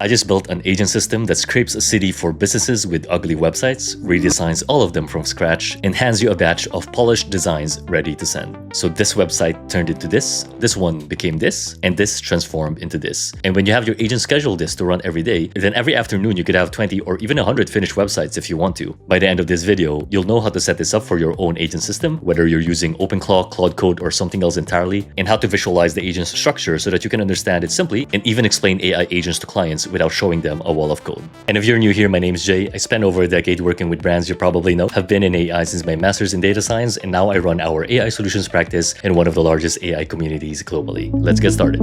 I just built an agent system that scrapes a city for businesses with ugly websites, redesigns all of them from scratch, and hands you a batch of polished designs ready to send. So this website turned into this one became this, and this transformed into this. And when you have your agent schedule this to run every day, then every afternoon you could have 20 or even 100 finished websites if you want to. By the end of this video, you'll know how to set this up for your own agent system, whether you're using OpenClaw, Claude Code, or something else entirely, and how to visualize the agent's structure so that you can understand it simply and even explain AI agents to clients without showing them a wall of code. And if you're new here, my name is Jay. I spent over a decade working with brands you probably know, have been in AI since my master's in data science, and now I run our AI solutions practice in one of the largest AI communities globally. Let's get started.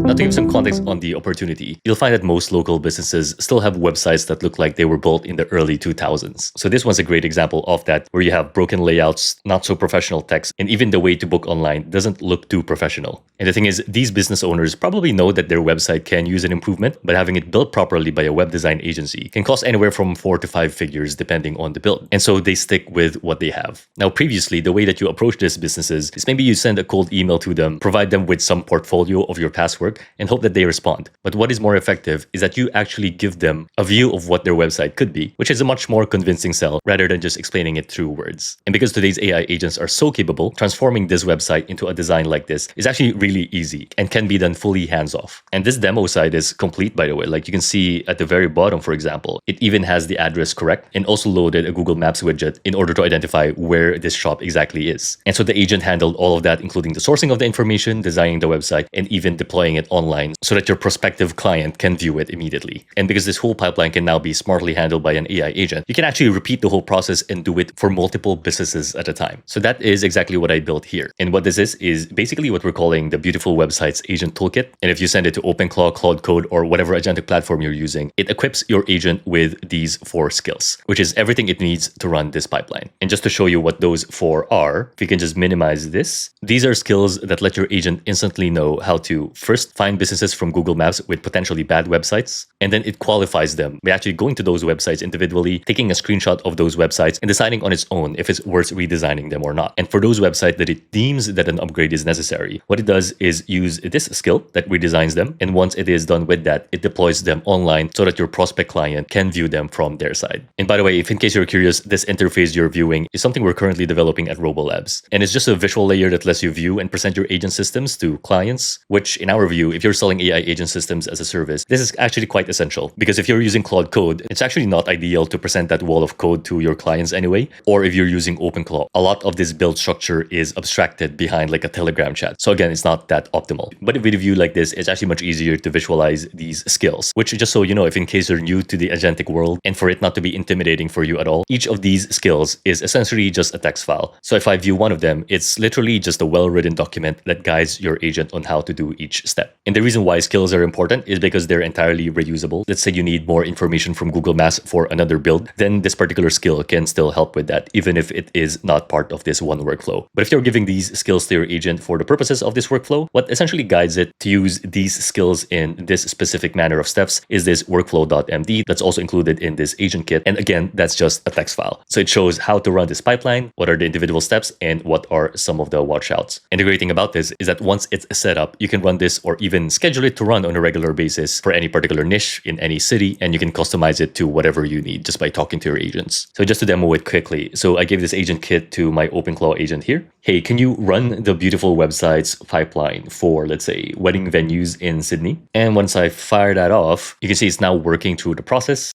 Now, to give some context on the opportunity, you'll find that most local businesses still have websites that look like they were built in the early 2000s. So this one's a great example of that, where you have broken layouts, not so professional text, and even the way to book online doesn't look too professional. And the thing is, these business owners probably know that their website can use an improvement, but having it built properly by a web design agency can cost anywhere from 4 to 5 figures depending on the build. And so they stick with what they have. Now, previously, the way that you approach these businesses is maybe you send a cold email to them, provide them with some portfolio of your past work, and hope that they respond. But what is more effective is that you actually give them a view of what their website could be, which is a much more convincing sell rather than just explaining it through words. And because today's AI agents are so capable, transforming this website into a design like this is actually really easy and can be done fully hands-off. And this demo site is complete, by the way. Like you can see at the very bottom, for example, it even has the address correct and also loaded a Google Maps widget in order to identify where this shop exactly is. And so the agent handled all of that, including the sourcing of the information, designing the website, and even deploying it online so that your prospective client can view it immediately. And because this whole pipeline can now be smartly handled by an AI agent, you can actually repeat the whole process and do it for multiple businesses at a time. So that is exactly what I built here. And what this is basically what we're calling the Beautiful Websites Agent Toolkit. And if you send it to OpenClaw, Claude Code, or whatever agentic platform you're using, it equips your agent with these 4 skills, which is everything it needs to run this pipeline. And just to show you what those 4 are, if you can just minimize this, these are skills that let your agent instantly know how to first find businesses from Google Maps with potentially bad websites, and then it qualifies them by actually going to those websites individually, taking a screenshot of those websites, and deciding on its own if it's worth redesigning them or not. And for those websites that it deems that an upgrade is necessary, what it does is use this skill that redesigns them, and once it is done with that, it deploys them online so that your prospect client can view them from their side. And by the way, if in case you're curious, this interface you're viewing is something we're currently developing at RoboLabs, and it's just a visual layer that lets you view and present your agent systems to clients, which in our view, if you're selling AI agent systems as a service, this is actually quite essential, because if you're using Claude Code, it's actually not ideal to present that wall of code to your clients anyway. Or if you're using OpenClaw, a lot of this build structure is abstracted behind like a Telegram chat. So again, it's not that optimal. But with a view like this, it's actually much easier to visualize these skills, which just so you know, if in case you're new to the agentic world and for it not to be intimidating for you at all, each of these skills is essentially just a text file. So if I view one of them, it's literally just a well-written document that guides your agent on how to do each step. And the reason why skills are important is because they're entirely reusable. Let's say you need more information from Google Maps for another build, then this particular skill can still help with that, even if it is not part of this one workflow. But if you're giving these skills to your agent for the purposes of this workflow, what essentially guides it to use these skills in this specific manner of steps is this workflow.md that's also included in this agent kit. And again, that's just a text file. So it shows how to run this pipeline, what are the individual steps, and what are some of the watchouts. And the great thing about this is that once it's set up, you can run this or even schedule it to run on a regular basis for any particular niche in any city, and you can customize it to whatever you need just by talking to your agents. So just to demo it quickly, so I gave this agent kit to my OpenClaw agent here. Hey, can you run the Beautiful Websites pipeline for, let's say, wedding venues in Sydney? And once I fire that off, you can see it's now working through the process.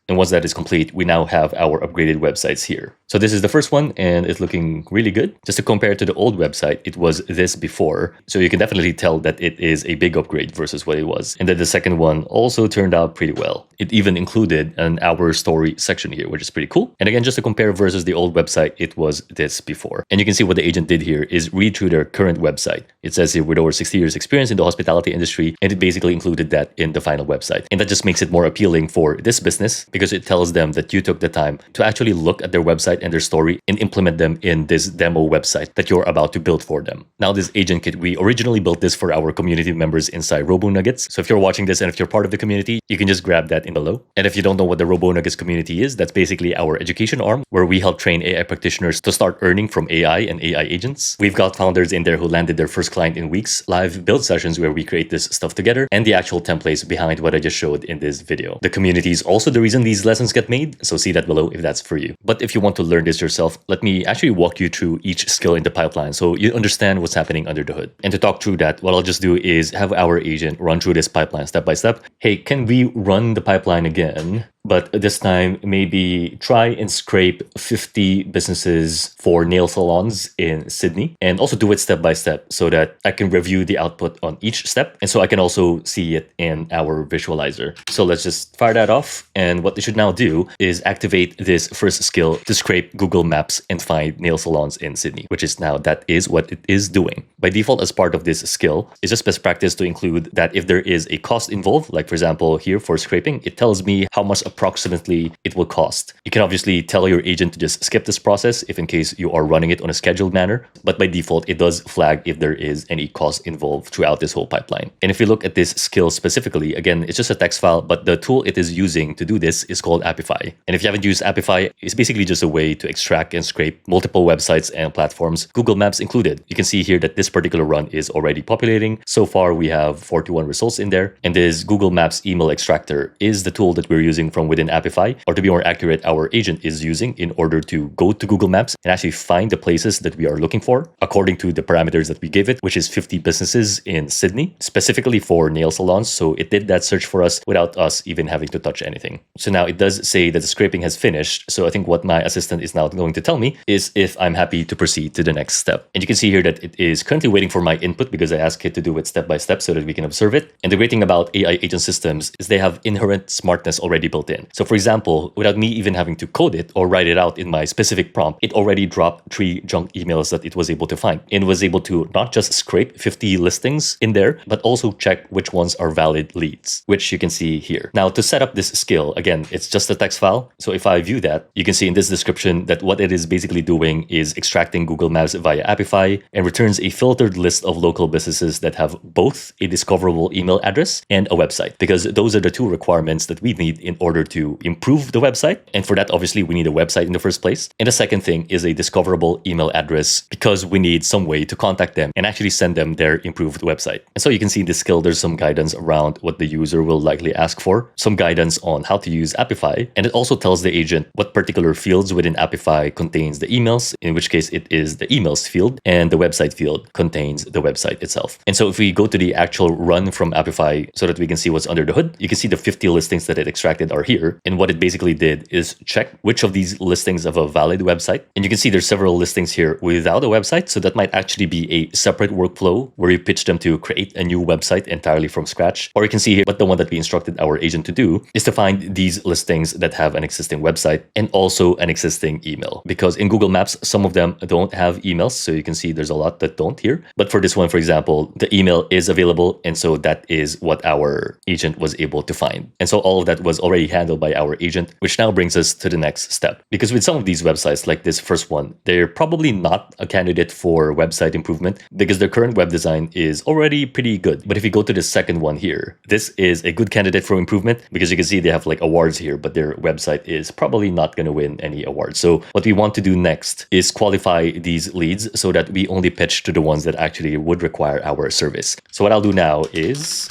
And once that is complete, we now have our upgraded websites here. So this is the first one, and it's looking really good. Just to compare to the old website, it was this before. So you can definitely tell that it is a big upgrade versus what it was. And then the second one also turned out pretty well. It even included an Our Story section here, which is pretty cool. And again, just to compare versus the old website, it was this before. And you can see what the agent did here is read through their current website. It says here with over 60 years experience in the hospitality industry, and it basically included that in the final website. And that just makes it more appealing for this business, because because it tells them that you took the time to actually look at their website and their story and implement them in this demo website that you're about to build for them. Now, this agent kit, we originally built this for our community members inside RoboNuggets. So if you're watching this and if you're part of the community, you can just grab that in below. And if you don't know what the RoboNuggets community is, that's basically our education arm where we help train AI practitioners to start earning from AI and AI agents. We've got founders in there who landed their first client in weeks, live build sessions where we create this stuff together, and the actual templates behind what I just showed in this video. The community is also the reason these lessons get made, so see that below if that's for you. But if you want to learn this yourself, let me actually walk you through each skill in the pipeline so you understand what's happening under the hood. And to talk through that, what I'll just do is have our agent run through this pipeline step by step. Hey, can we run the pipeline again? But this time, maybe try and scrape 50 businesses for nail salons in Sydney, and also do it step by step so that I can review the output on each step. And so I can also see it in our visualizer. So let's just fire that off. And what they should now do is activate this first skill to scrape Google Maps and find nail salons in Sydney, which is now that is what it is doing. By default, as part of this skill, it's just best practice to include that if there is a cost involved, like for example, here for scraping, it tells me how much approximately it will cost. You can obviously tell your agent to just skip this process if in case you are running it on a scheduled manner, but by default, it does flag if there is any cost involved throughout this whole pipeline. And if you look at this skill specifically, again, it's just a text file, but the tool it is using to do this is called Apify. And if you haven't used Apify, it's basically just a way to extract and scrape multiple websites and platforms, Google Maps included. You can see here that this particular run is already populating. So far, we have 41 results in there. And this Google Maps email extractor is the tool that we're using from within Apify, or to be more accurate, our agent is using in order to go to Google Maps and actually find the places that we are looking for according to the parameters that we gave it, which is 50 businesses in Sydney, specifically for nail salons. So it did that search for us without us even having to touch anything. So now it does say that the scraping has finished. So I think what my assistant is now going to tell me is if I'm happy to proceed to the next step. And you can see here that it is currently waiting for my input because I asked it to do it step by step so that we can observe it. And the great thing about AI agent systems is they have inherent smartness already built in. So for example, without me even having to code it or write it out in my specific prompt, it already dropped 3 junk emails that it was able to find. It was able to not just scrape 50 listings in there, but also check which ones are valid leads, which you can see here. Now, to set up this skill, again, it's just a text file. So if I view that, you can see in this description that what it is basically doing is extracting Google Maps via Apify and returns a filtered list of local businesses that have both a discoverable email address and a website, because those are the 2 requirements that we need in order to improve the website. And for that, obviously, we need a website in the first place. And the second thing is a discoverable email address because we need some way to contact them and actually send them their improved website. And so you can see in this skill, there's some guidance around what the user will likely ask for, some guidance on how to use Apify. And it also tells the agent what particular fields within Apify contains the emails, in which case it is the emails field, and the website field contains the website itself. And so if we go to the actual run from Apify so that we can see what's under the hood, you can see the 50 listings that it extracted are here. And what it basically did is check which of these listings have a valid website. And you can see there's several listings here without a website. So that might actually be a separate workflow where you pitch them to create a new website entirely from scratch. Or you can see here, but the one that we instructed our agent to do is to find these listings that have an existing website and also an existing email. Because in Google Maps, some of them don't have emails. So you can see there's a lot that don't here. But for this one, for example, the email is available. And so that is what our agent was able to find. And so all of that was already handled by our agent, which now brings us to the next step. Because with some of these websites, like this first one, they're probably not a candidate for website improvement because their current web design is already pretty good. But if you go to the second one here, this is a good candidate for improvement because you can see they have like awards here, but their website is probably not going to win any awards. So what we want to do next is qualify these leads so that we only pitch to the ones that actually would require our service. So what I'll do now is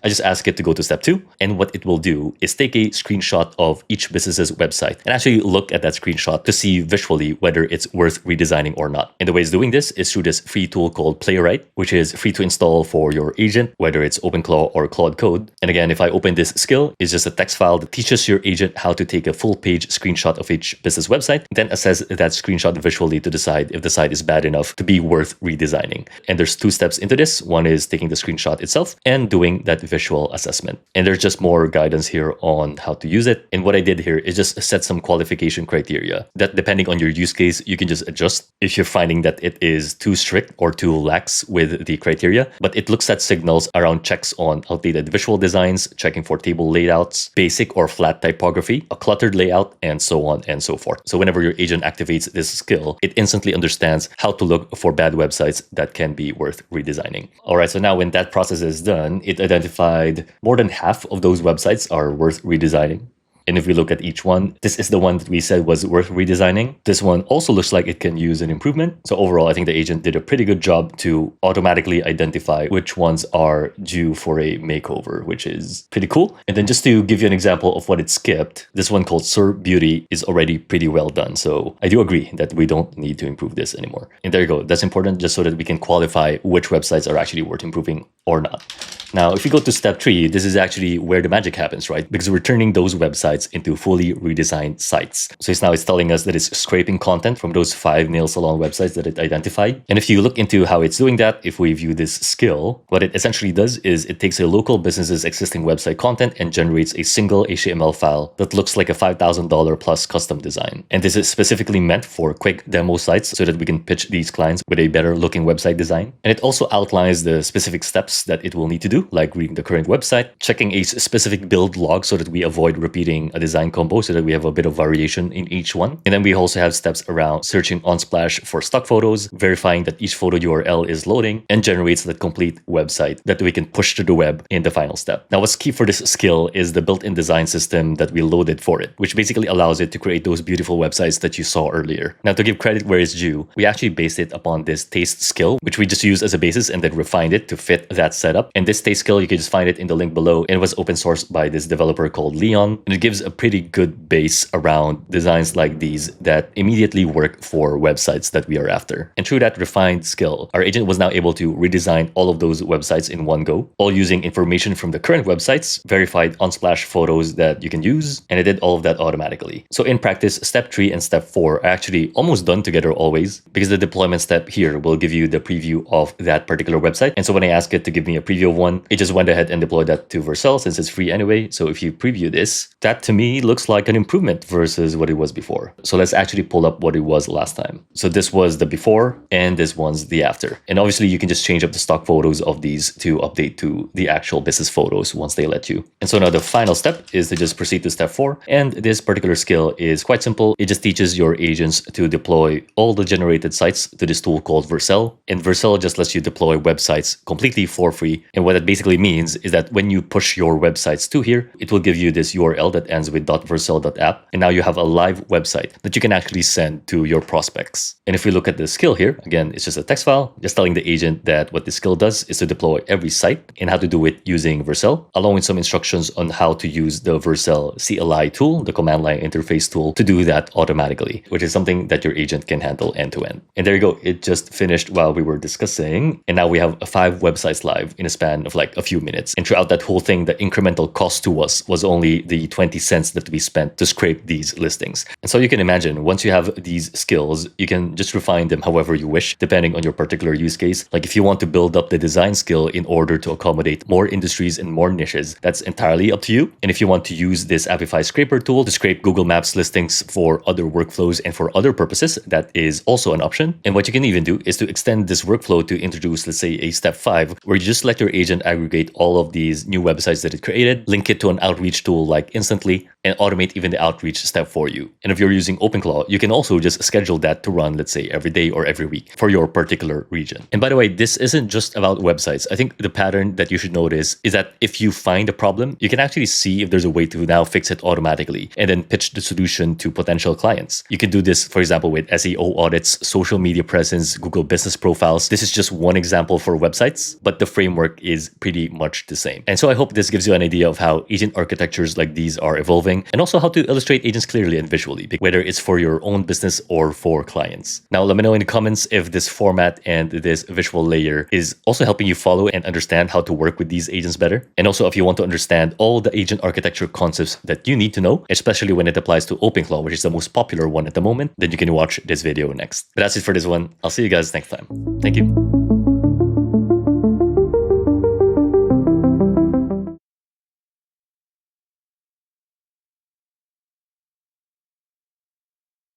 I just ask it to go to step 2. And what it will do is take a screenshot of each business's website and actually look at that screenshot to see visually whether it's worth redesigning or not. And the way it's doing this is through this free tool called Playwright, which is free to install for your agent, whether it's OpenClaw or Claude Code. And again, if I open this skill, it's just a text file that teaches your agent how to take a full page screenshot of each business website, then assess that screenshot visually to decide if the site is bad enough to be worth redesigning. And there's 2 steps into this. One is taking the screenshot itself and doing that visual assessment. And there's just more guidance here on how to use it. And what I did here is just set some qualification criteria that, depending on your use case, you can just adjust if you're finding that it is too strict or too lax with the criteria. But it looks at signals around checks on outdated visual designs, checking for table layouts, basic or flat typography, a cluttered layout, and so on and so forth. So whenever your agent activates this skill, it instantly understands how to look for bad websites that can be worth redesigning. All right, so now when that process is done, it identified more than half of those websites are worth redesigning. And if we look at each one, this is the one that we said was worth redesigning. This one also looks like it can use an improvement. So overall, I think the agent did a pretty good job to automatically identify which ones are due for a makeover, which is pretty cool. And then just to give you an example of what it skipped, this one called Sir Beauty is already pretty well done. So I do agree that we don't need to improve this anymore. And there you go. That's important just so that we can qualify which websites are actually worth improving or not. Now, if we go to step 3, this is actually where the magic happens, right? Because we're turning those websites into fully redesigned sites. So it's telling us that it's scraping content from those 5 nail salon websites that it identified. And if you look into how it's doing that, if we view this skill, what it essentially does is it takes a local business's existing website content and generates a single HTML file that looks like a $5,000 plus custom design. And this is specifically meant for quick demo sites so that we can pitch these clients with a better looking website design. And it also outlines the specific steps that it will need to do, like reading the current website, checking a specific build log so that we avoid repeating a design combo so that we have a bit of variation in each one. And then we also have steps around searching Unsplash for stock photos, verifying that each photo URL is loading, and generates the complete website that we can push to the web in the final step. Now, what's key for this skill is the built-in design system that we loaded for it, which basically allows it to create those beautiful websites that you saw earlier. Now, to give credit where it's due, we actually based it upon this taste skill, which we just used as a basis and then refined it to fit that setup. And this taste skill, you can just find it in the link below. And it was open sourced by this developer called Leon. And it gives a pretty good base around designs like these that immediately work for websites that we are after. And through that refined skill, our agent was now able to redesign all of those websites in one go, all using information from the current websites, verified Unsplash photos that you can use, and it did all of that automatically. So in practice, step 3 and step 4 are actually almost done together always, because the deployment step here will give you the preview of that particular website. And so when I ask it to give me a preview of one, it just went ahead and deployed that to Vercel since it's free anyway. So if you preview this, that to me looks like an improvement versus what it was before. So let's actually pull up what it was last time. So this was the before and this one's the after. And obviously you can just change up the stock photos of these to update to the actual business photos once they let you. And so now the final step is to just proceed to step 4. And this particular skill is quite simple. It just teaches your agents to deploy all the generated sites to this tool called Vercel. And Vercel just lets you deploy websites completely for free. And what that basically means is that when you push your websites to here, it will give you this URL that ends with .vercel.app. And now you have a live website that you can actually send to your prospects. And if we look at the skill here, again, it's just a text file, just telling the agent that what this skill does is to deploy every site and how to do it using Vercel, along with some instructions on how to use the Vercel CLI tool, the command line interface tool, to do that automatically, which is something that your agent can handle end to end. And there you go. It just finished while we were discussing. And now we have 5 websites live in a span of like a few minutes. And throughout that whole thing, the incremental cost to us was only the 20 cents that we spent to scrape these listings. And so you can imagine once you have these skills, you can just refine them however you wish, depending on your particular use case. Like if you want to build up the design skill in order to accommodate more industries and more niches, that's entirely up to you. And if you want to use this Avify scraper tool to scrape Google Maps listings for other workflows and for other purposes, that is also an option. And what you can even do is to extend this workflow to introduce, let's say, a step 5, where you just let your agent aggregate all of these new websites that it created, link it to an outreach tool like Instantly, and automate even the outreach step for you. And if you're using OpenClaw, you can also just schedule that to run, let's say, every day or every week for your particular region. And by the way, this isn't just about websites. I think the pattern that you should notice is that if you find a problem, you can actually see if there's a way to now fix it automatically and then pitch the solution to potential clients. You can do this, for example, with SEO audits, social media presence, Google business profiles. This is just one example for websites, but the framework is pretty much the same. And so I hope this gives you an idea of how agent architectures like these are evolving, and also how to illustrate agents clearly and visually, whether it's for your own business or for clients. Now, let me know in the comments if this format and this visual layer is also helping you follow and understand how to work with these agents better. And also if you want to understand all the agent architecture concepts that you need to know, especially when it applies to OpenClaw, which is the most popular one at the moment, then you can watch this video next. But that's it for this one. I'll see you guys next time. Thank you.